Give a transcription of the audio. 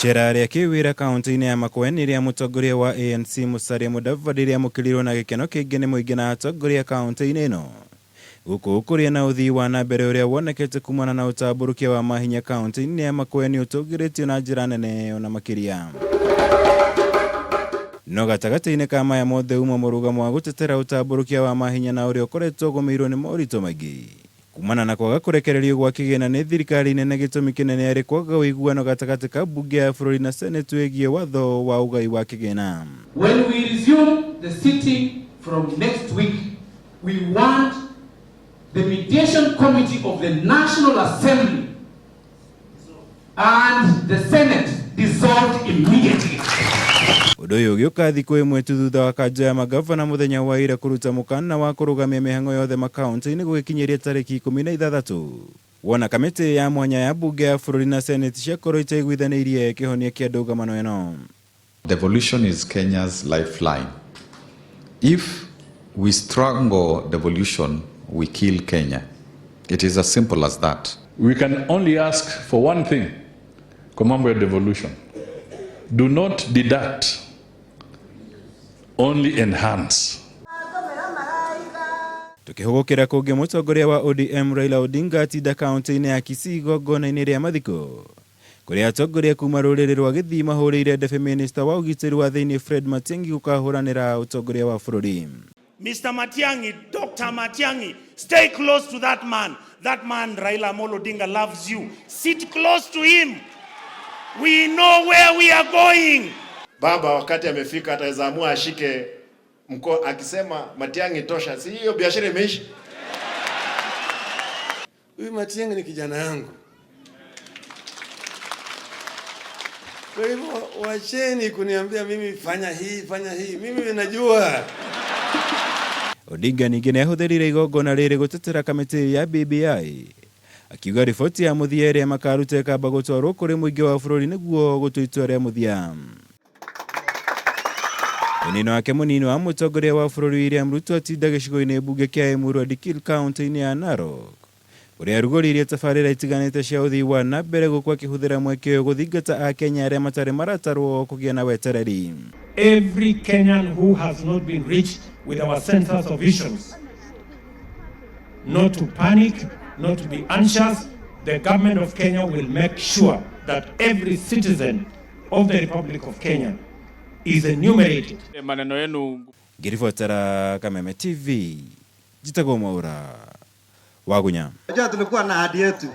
Icera rĩa kĩwĩra kaunti-ini ya Makueni rĩa mũtongoria wa ANC Mudavadi rĩamũkĩrirwo na gĩkeno kĩingĩ nĩ mũingĩ na atongoria kaunti-ini ĩno. Gũkũ kũrĩ na ũthii wa na mbere ũrĩa wonekete kumana na ũtambũrũkia wa mahinya kaunti-ini ya Makueni ũtũgĩrĩtio na njĩra nene ona makĩria. No gatagatĩ-inĩ ka maya mothe uma mũrũgamo wa gũtetera ũtambũrũkia wa mahinya na ũrĩa ũkoretwo ũgũmĩirwo nĩ moritũ maingĩ. Kumana na kwaga kũrekererio gwa kĩgĩna nĩ thirikari nene, gĩtũmi kĩnene arĩ kwaga ũiguano gatagatĩ ka bunge ya bũrũri na senate wĩgiĩ watho wa ũgai wa kĩgĩna. When we resume the sitting from next week, we want the mediation committee of the National Assembly and the Senate dissolved immediately. Ũndũ ũyũ ũgĩũka thikũ ĩmwe tu thutha wa kanja ya magavana mũthenya wa ira kũruta mũkana wa kũrũgamia mĩhang'o yothe makaunti-inĩ gũgĩkinyĩria tarĩki 16. Wona kamĩtĩ ya mwanya ya bunge ya bũrũri na senate ciakorwo itaiguithanĩirie kĩhonia kĩa ndũgamano ĩno. Devolution is Kenya's lifeline. If we strangle devolution, we kill Kenya. It is as simple as that. We can only ask for one thing, kwa mambo ya devolution. Do not deduct, only enhance. Tukĩhũgũkĩra kũngĩ mũtongoria wa ODM Raila Odinga atinda kaunti-inĩ ya Kisii igongona-inĩ rĩa mathiko, kũrĩa atongoria kuma rũrĩrĩ rwa Githii mahũrĩire ndebe minista wa ũgitĩri wa thĩinĩ Fred Matiang'i gũkahũranĩra ũtongoria wa bũrũri. Mr. Matiang'i, Dr. Matiang'i, stay close to that man. That man, Raila Amolo Odinga, loves you. Sit close to him. We know where we are going. Baba wakati amefika ataweza amua ashike mko, akisema Matiang'i tosha, si hiyo biashara imeisha. Huyu Matiang'i ni kijana yangu. Kwa hivyo wacheni kuniambia mimi fanya hii. Mimi najua. Odinga ningĩ nĩahũthĩrire igongona rĩrĩ gũtetera kamĩtĩ ya BBI, akiuga riboti ya mũthia ĩrĩa makaruta ĩkamba gũtwarwo kũrĩ mũingĩ wa bũrũri nĩguo gũtua itua rĩa mũthia. Mũnini wake mũnini wa mũtongoria wa bũrũri William Ruto atinda gĩcigo-inĩ mbunge kĩa Emuru kaunti-inĩ ya Narok, ũrĩa arugũririe tabarĩra itiganĩte cia ũthii wa na mbere gũkũ akĩhũthĩra mweke ũyũ gũthingata Akenya arĩa matarĩ maratarwo kũgĩa na wetereri. Every Kenyan who has not been reached with our census of issues, not to panic, not to be anxious. The government of Kenya will make sure that every citizen of the Republic of Kenya is enumerated. Ngiribotera Kameme TV, Jitagwo Mwaura, Wagunya. Tulikuwa na ahadi yetu.